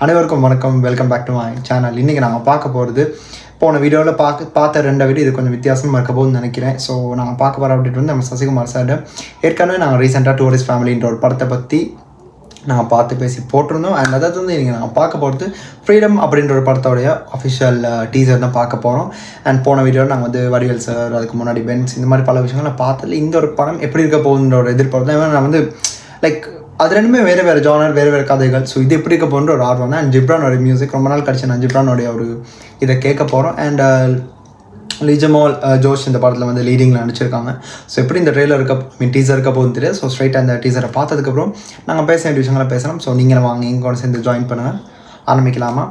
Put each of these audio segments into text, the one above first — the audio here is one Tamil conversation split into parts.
அனைவருக்கும் வணக்கம். Welcome back to my channel. இன்றைக்கி நாங்கள் பார்க்க போகிறது போன வீடியோவில் பார்த்த 2 வீடியோ இது கொஞ்சம் வித்தியாசமாக இருக்க போகுதுன்னு நினைக்கிறேன். ஸோ நாங்கள் பார்க்க போகிற அப்டேட் வந்து நம்ம சசிகுமார் சார். ஏற்கனவே நாங்கள் ரீசெண்டாக டூரிஸ்ட் ஃபேமிலின்ற ஒரு படத்தை பற்றி நாங்கள் பார்த்து பேசி போட்டிருந்தோம். அண்ட் அதாவது வந்து இன்றைக்கி நாங்கள் பார்க்க போகிறது ஃப்ரீடம் அப்படின்ற ஒரு படத்தோடைய அஃபிஷியல் டீசர் தான் பார்க்க போகிறோம். அண்ட் போன வீடியோவில் நாங்கள் வந்து வடிவேல் சார், அதுக்கு முன்னாடி பென்ஸ், இந்த மாதிரி பல விஷயங்கள் நான் பார்த்ததில்ல. இந்த ஒரு படம் எப்படி இருக்க போகுதுன்ற ஒரு எதிர்பார்ப்பு தான். நான் வந்து லைக் அது ரெண்டுமே வேறு ஜானர், வேறு கதைகள். ஸோ இது எப்படி இருக்க போகிற ஒரு ஆர்வம் தான். அண்ட் ஜிப்ரானோட மியூசிக் ரொம்ப நாள் கழிச்சு நான் ஜிப்ரானோடைய ஒரு இதை கேட்க போகிறோம். அண்ட் லிஜமால் ஜோஷ் இந்த படத்தில் வந்து லீடிங்கில் நடிச்சிருக்காங்க. ஸோ எப்படி இந்த ட்ரெயிலர் டீசர் இருக்க போகுதுன்னு தெரியாது. ஸோ ஸ்ட்ரைட்டாக அந்த டீசரை பார்த்ததுக்கப்புறம் நாங்கள் பேச வேண்டிய விஷயங்களை பேசலாம். ஸோ நீங்கள் வாங்க எங்கள் கூட சேர்ந்து ஜாயின் பண்ணுங்கள். ஆரம்பிக்கலாமா?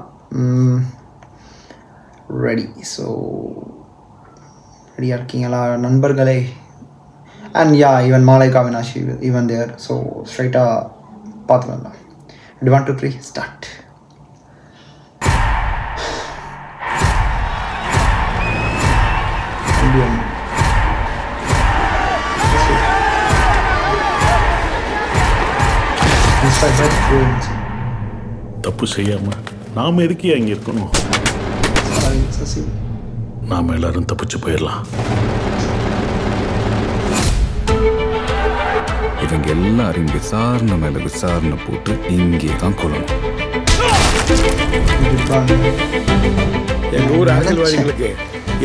ரெடி. ஸோ ரெடியாக இருக்கீங்களா நண்பர்களே? And yeah, even Malaika Avinashi even there. So straight paathukalam. 1 2 3 start. Indian. தப்பு செய்யாம நாம எதுக்கு அங்க இருக்கணும்? நாம எல்லாரும் தப்பிச்சு போயிடலாம். இவங்க எல்லாரும் விசாரணை மேல விசாரணை போட்டு இங்கே தான் கொள்ளணும். எங்க ஊர் அரசியல்வாதிகளுக்கு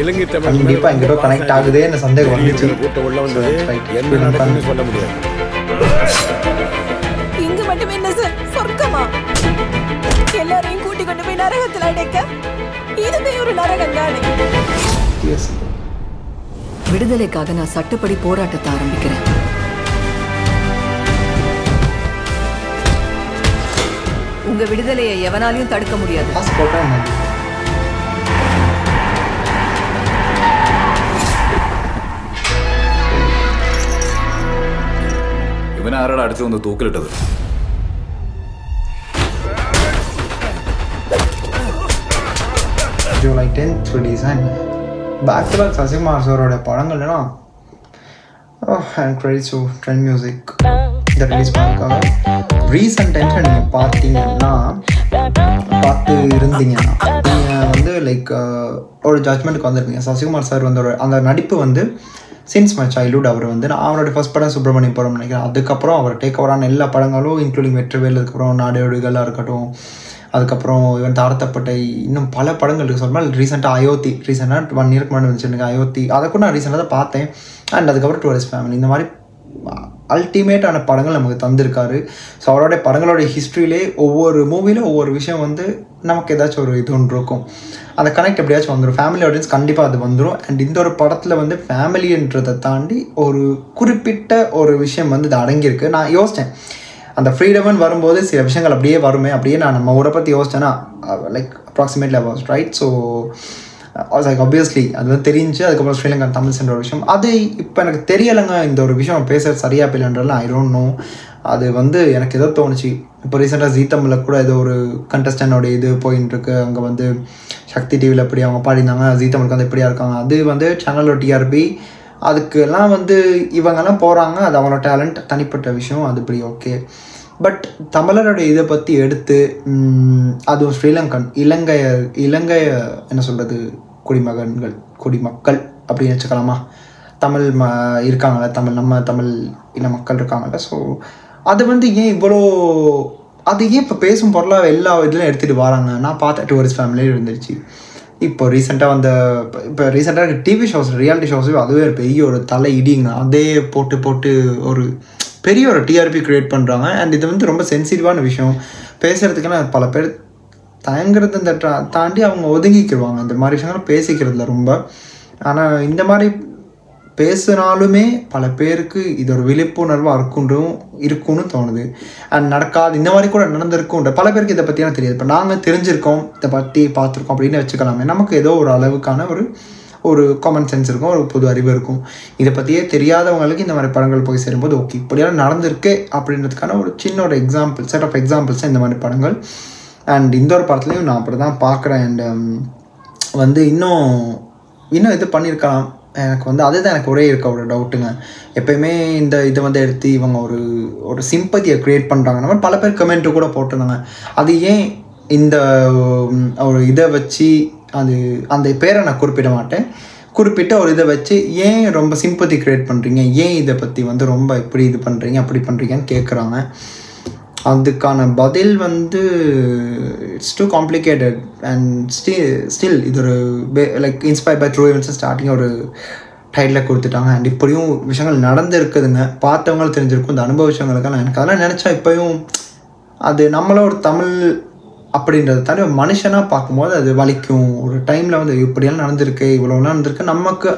இலங்கை தமிழ் கண்டிப்பா எங்கிட்ட கனெக்ட் ஆகுதே என்ன சந்தேகம் வந்துச்சு. கூட்ட உள்ள வந்தது என்ன நடக்குன்னு சொல்ல முடியாது. இங்க மட்டும் என்ன சார் சொர்க்கமா? எல்லாரையும் கூட்டி கொண்டு போய் நரகத்தில் அடைக்க இதுவே ஒரு நரகம் தானே. விடுதலைக்காக நான் சட்டப்படி போராட்டத்தை ஆரம்பிக்கிறேன். உங்க விடுதலையை எவனாலையும் தடுக்க முடியாது. இவனை யாரோட அடிச்சு வந்து தூக்கிலிட்டது? July 10th release. And back to back Sasikumar சாரோட படங்கள்னா கிரெடிட்ஸ் டு ட்ரெண்ட் மியூசிக் இதை ரிலீஸ் பண்ணியிருக்காங்க. ரீசெண்ட் டைம்ஸில் நீங்கள் பார்த்தீங்கன்னா பார்த்து இருந்தீங்கன்னா நீங்கள் வந்து லைக் ஒரு ஜட்மெண்ட்டுக்கு வந்திருப்பீங்க. சசிகுமார் சார் வந்து அந்த நடிப்பு வந்து சின்ஸ் மை சைல்ட்ஹுட் அவர் வந்து நான் அவரோட ஃபர்ஸ்ட் படம் சுப்பிரமணியபுரம் நினைக்கிறேன். அதுக்கப்புறம் அவர் டேக் ஓவரான எல்லா படங்களும் இன்க்ளூடிங் வெற்றிவேல், அதுக்கப்புறம் நாடோடிகளாக இருக்கட்டும், அதுக்கப்புறம் இவன் தாழ்த்தப்பட்டை, இன்னும் பல படங்கள் இருக்குது. சொன்னால் ரீசெண்டாக அயோத்தி, ரீசெண்டாக 1 இயருக்கு முன்னாடி வந்துச்சு எனக்கு அயோத்தி. அதை கூட நான் ரீசெண்டாக தான் பார்த்தேன். அண்ட் அதுக்கப்புறம் டூரிஸ்ட் ஃபேமிலி, இந்த மாதிரி அல்டிமேட்டான படங்கள் நமக்கு தந்திருக்காரு. ஸோ அவரோடைய படங்களோடைய ஹிஸ்ட்ரியிலே ஒவ்வொரு மூவியில் ஒவ்வொரு விஷயம் வந்து நமக்கு ஏதாச்சும் ஒரு இது ஒன்று இருக்கும். அந்த கனெக்ட் எப்படியாச்சும் வந்துடும். ஃபேமிலி ஆடியன்ஸ் கண்டிப்பாக அது வந்துடும். அண்ட் இந்த ஒரு படத்தில் வந்து ஃபேமிலின்றதை தாண்டி ஒரு குறிப்பிட்ட ஒரு விஷயம் வந்து இது அடங்கியிருக்கு. நான் யோசித்தேன் அந்த ஃப்ரீடம்னு வரும்போது சில விஷயங்கள் அப்படியே வருமே, அப்படியே நான் நம்ம ஊரை பற்றி யோசித்தேன்னா like approximately I was right. So like obviously அது வந்து தெரிஞ்சு அதுக்கப்புறம் ஸ்ரீலங்கா தமிழ் சென்ற ஒரு விஷயம் அது இப்போ எனக்கு தெரியலைங்க. இந்த ஒரு விஷயம் பேசுகிறது சரியா பிள்ளைன்றதுலாம் ஐ டோன்ட் நோ. அது வந்து எனக்கு ஏதோ தோணுச்சு. இப்போ ரீசெண்டாக ஜீ தமிழில் கூட ஏதோ ஒரு கண்டஸ்டன்டோட இது போயின்னு இருக்கு. அங்கே வந்து சக்தி டிவியில் எப்படி அவங்க பாடினாங்க, ஜீ தமிழுக்கு வந்து எப்படியா இருக்காங்க, அது வந்து சேனலோட டிஆர்பி அதுக்கெல்லாம் வந்து இவங்கெல்லாம் போகிறாங்க. அது அவங்களோட டேலண்ட், தனிப்பட்ட விஷயம், அது இப்படி ஓகே. பட் தமிழருடைய இதை பற்றி எடுத்து அதுவும் ஸ்ரீலங்கன் இலங்கை என்ன சொல்கிறது குடிமக்கள் அப்படின்னு வச்சுக்கலாமா, தமிழ் இருக்காங்கள்ல, நம்ம தமிழ் இன மக்கள் இருக்காங்கள்ல. ஸோ அது வந்து ஏன் இவ்வளோ அது ஏன் இப்போ பேசும் பொருளாக எல்லா இதுலையும் எடுத்துகிட்டு வராங்க. நான் பார்த்த டூரிஸ்ட் ஃபேமிலியும் இருந்துச்சு. இப்போ ரீசெண்டாக டிவி ஷோஸ், ரியாலிட்டி ஷோஸ், அதுவே ஒரு பெரிய ஒரு தலை இடிங்க. அதே போட்டு ஒரு பெரிய ஒரு டிஆர்பி க்ரியேட் பண்ணுறாங்க. அண்ட் இது வந்து ரொம்ப சென்சிட்டிவான விஷயம் பேசுகிறதுக்குன்னா பல பேர் தயங்குறது தாண்டி அவங்க ஒதுங்கிக்கிடுவாங்க. இந்த மாதிரி விஷயங்கள் பேசிக்கிறதுல ரொம்ப. ஆனால் இந்த மாதிரி பேசுனாலுமே பல பேருக்கு இது ஒரு விழிப்புணர்வாக இருக்கும்னு தோணுது. அண்ட் நடக்காது, இந்த மாதிரி கூட நடந்திருக்குன்ற பல பேருக்கு இதை பற்றியான தெரியாது. இப்போ நாங்கள் தெரிஞ்சிருக்கோம், இதை பற்றி பார்த்துருக்கோம் அப்படின்னு வச்சுக்கலாமே. நமக்கு ஏதோ ஒரு அளவுக்கான ஒரு காமன் சென்ஸ் இருக்கும், ஒரு புது அறிவு இருக்கும். இதை பற்றியே தெரியாதவங்களுக்கு இந்த மாதிரி படங்கள் போய் சேரும்போது ஓகே இப்படியெல்லாம் நடந்திருக்கு அப்படின்றதுக்கான ஒரு சின்ன ஒரு எக்ஸாம்பிள், செட் ஆஃப் எக்ஸாம்பிள்ஸ் இந்த மாதிரி படங்கள். அண்ட் இந்த ஒரு படத்துலையும் நான் அப்படி தான் பார்க்குறேன். அண்ட் வந்து இன்னும் இது பண்ணியிருக்கலாம். எனக்கு வந்து அதுதான் எனக்கு ஒரே இருக்க ஒரு டவுட்டுங்க. எப்போயுமே இந்த இதை வந்து எடுத்து இவங்க ஒரு சிம்பத்தியை க்ரியேட் பண்ணுறாங்க. நம்ம பல பேர் கமெண்ட்டு கூட போட்டிருந்தாங்க. அது ஏன் இந்த ஒரு இதை வச்சு அந்த பேரை நான் குறிப்பிட மாட்டேன், குறிப்பிட்ட ஒரு இதை வச்சு ஏன் ரொம்ப சிம்பத்தி க்ரியேட் பண்ணுறீங்க, ஏன் இதை பற்றி வந்து ரொம்ப இப்படி இது பண்ணுறீங்க அப்படி பண்ணுறீங்கன்னு கேட்குறாங்க. அதுக்கான பதில் வந்து it's too complicated and still இது ஒரு like inspire by true events starting ஒரு டைட்டில் கொடுத்துட்டாங்க. அண்ட் இப்படியும் விஷயங்கள் நடந்துருக்குதுங்க, பார்த்தவங்களும் தெரிஞ்சிருக்கும். இந்த அனுபவிச்சவங்களுக்கெல்லாம் எனக்கு அதெல்லாம் நினச்சா இப்போயும் அது நம்மளோட ஒரு தமிழ் அப்படின்றத தாண்டி மனுஷனாக பார்க்கும்போது அது வலிக்கும். ஒரு டைமில் வந்து இப்படியெல்லாம் நடந்திருக்கு, இவ்வளோலாம் நடந்திருக்கு,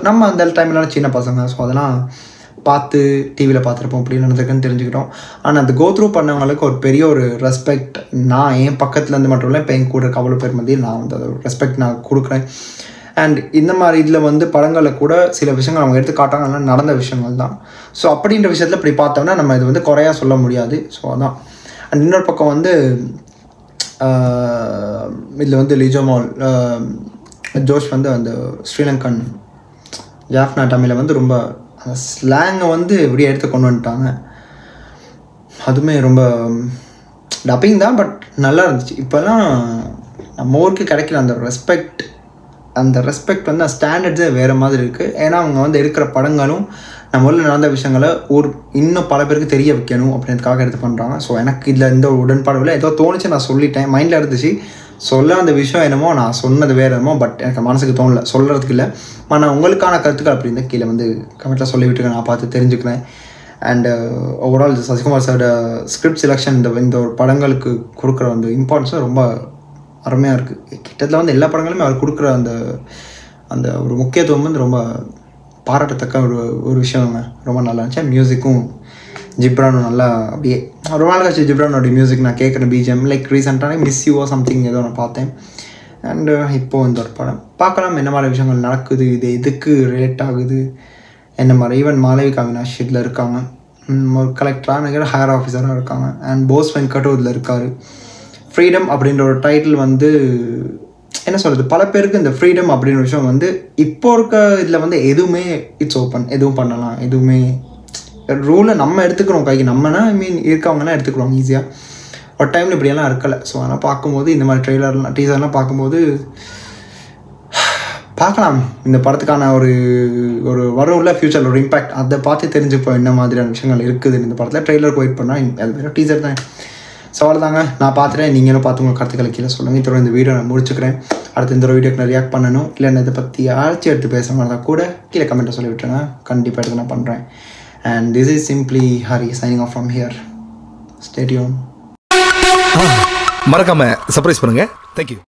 நம்ம அந்த டைம்லாம் சின்ன பசங்க, ஸோ அதெல்லாம் பார்த்து டிவியில் பார்த்துருப்போம் இப்படி நடந்திருக்குன்னு தெரிஞ்சுக்கிட்டோம். ஆனால் அந்த கோத்ரூ பண்ணவங்களுக்கு ஒரு பெரிய ஒரு ரெஸ்பெக்ட் நான் என் பக்கத்துலேருந்து மட்டும் இல்லை, இப்போ என் கூட இருக்க அவ்வளோ பேர் மத்தியில் நான் வந்து ஒரு ரெஸ்பெக்ட் நான் கொடுக்குறேன். அண்ட் இந்த மாதிரி இதில் வந்து படங்களில் கூட சில விஷயங்கள் அவங்க எடுத்து காட்டாங்கன்னா நடந்த விஷயங்கள் தான். ஸோ அப்படின்ற விஷயத்தில் இப்படி பார்த்தோம்னா நம்ம இது வந்து குறையாக சொல்ல முடியாது. ஸோ அதான். அண்ட் இன்னொரு பக்கம் வந்து இதில் வந்து லிஜோமால் ஜோஷ் வந்து அந்த ஸ்ரீலங்கன் ஜாஃப்னா தமிழை வந்து ரொம்ப அந்த ஸ்லாங்கை வந்து எப்படியே எடுத்து கொண்டு வந்துட்டாங்க. அதுவுமே ரொம்ப டப்பிங் தான், பட் நல்லா இருந்துச்சு. இப்போல்லாம் நம்ம ஊருக்கு கிடைக்கல அந்த ரெஸ்பெக்ட். அந்த ரெஸ்பெக்ட் வந்து ஸ்டாண்டர்ட்ஸே வேறு மாதிரி இருக்குது. ஏன்னா அவங்க வந்து எடுக்கிற படங்களும் நம்ம ஊரில் நடந்த விஷயங்களை இன்னும் பல பேருக்கு தெரிய வைக்கணும் அப்படின்றதுக்காக எடுத்து பண்ணுறாங்க. ஸோ எனக்கு இதில் எந்த உடன்பாடு இல்லை, ஏதோ தோணுச்சு நான் சொல்லிட்டேன், மைண்டில் இருந்துச்சு சொல்ல அந்த விஷயம் என்னமோ நான் சொன்னது வேறு என்னமோ, பட் எனக்கு மனசுக்கு தோணலை, சொல்கிறதுக்கு இல்லை. ஆனால் உங்களுக்கான கருத்துக்கள் அப்படி இருந்தால் கீழே வந்து கமெண்ட்டில் சொல்லிவிட்டுருக்கேன், நான் பார்த்து தெரிஞ்சுக்கிறேன். அண்டு ஓவரால் சசிகுமார் சாரோட ஸ்கிரிப்ட் செலெக்ஷன் இந்த ஒரு படங்களுக்கு கொடுக்குற அந்த இம்பார்ட்டன்ஸும் ரொம்ப அருமையாக இருக்குது. கிட்டத்தட்ட வந்து எல்லா படங்களுமே அவர் கொடுக்குற அந்த ஒரு முக்கியத்துவம் வந்து ரொம்ப பாராட்டத்தக்க ஒரு விஷயங்க. ரொம்ப நல்லா இருந்துச்சு. மியூசிக்கும் ஜிப்ரானும் நல்லா அப்படியே ரொம்ப நாள் கழிச்சு ஜிப்ரானோட மியூசிக் நான் கேட்குறேன். பிஜிஎம் லைக் ரீசெண்டான மிஸ் யூ சம்திங் ஏதோ நான் பார்த்தேன். அண்டு இப்போது இந்த ஒரு படம் பார்க்கலாம் என்ன மாதிரி விஷயங்கள் நடக்குது, இது எதுக்கு ரிலேட் ஆகுது, என்ன மாதிரி. ஈவன் மாளவிகா அவினாஷ் இதில் இருக்காங்க, ஒரு கலெக்டராக நினைக்கிற ஹையர் ஆஃபீஸராக இருக்காங்க. அண்ட் போஸ் வெங்கட்டும் இதில் இருக்கார். ஃப்ரீடம் அப்படின்ற ஒரு டைட்டில் வந்து என்ன சொல்கிறது, பல பேருக்கு இந்த ஃப்ரீடம் அப்படின்ற விஷயம் வந்து இப்போ இருக்க இதில் வந்து எதுவுமே இட்ஸ் ஓப்பன், எதுவும் பண்ணலாம், எதுவுமே ரூலை நம்ம எடுத்துக்கிறோம் கைக்கு. நம்மனா இருக்கவங்கன்னா எடுத்துக்கிறோம் ஈஸியாக. ஒரு டைமில் இப்படியெல்லாம் இருக்கலை. ஸோ அதனால் பார்க்கும்போது இந்த மாதிரி ட்ரெய்லர்லாம் டீசர்லாம் பார்க்கும்போது பார்க்கலாம் இந்த படத்துக்கான ஒரு வரும்ல ஃப்யூச்சரில் ஒரு இம்பேக்ட், அதை பார்த்து தெரிஞ்சுப்போம் என்ன மாதிரியான விஷயங்கள் இருக்குது இந்த படத்தில். ட்ரெய்லருக்கு வெயிட் பண்ணால் அது வேறு டீசர் தான். ஸோ அவ்வளோதாங்க, நான் பார்த்துட்டேன். நீங்களும் பார்த்து உங்கள் கருத்துக்களை கீழே சொல்லுங்கள். இதோட இந்த வீடியோ நான் முடிச்சுக்கிறேன். அடுத்து இந்த ஒரு வீடியோக்கு நான் ரியாக்ட் பண்ணணும், இல்லைன்னா இதை பற்றி யாராச்சும் எடுத்து பேசுகிற மாதிரி தான் கூட கீழே கமெண்ட்டை சொல்லி விட்டுருங்க. கண்டிப்பாக எடுத்து நான் பண்ணுறேன். And this is simply Hari signing off from here. Stay tuned. மறக்காம சர்ப்ரைஸ் பண்ணுங்க. Thank you.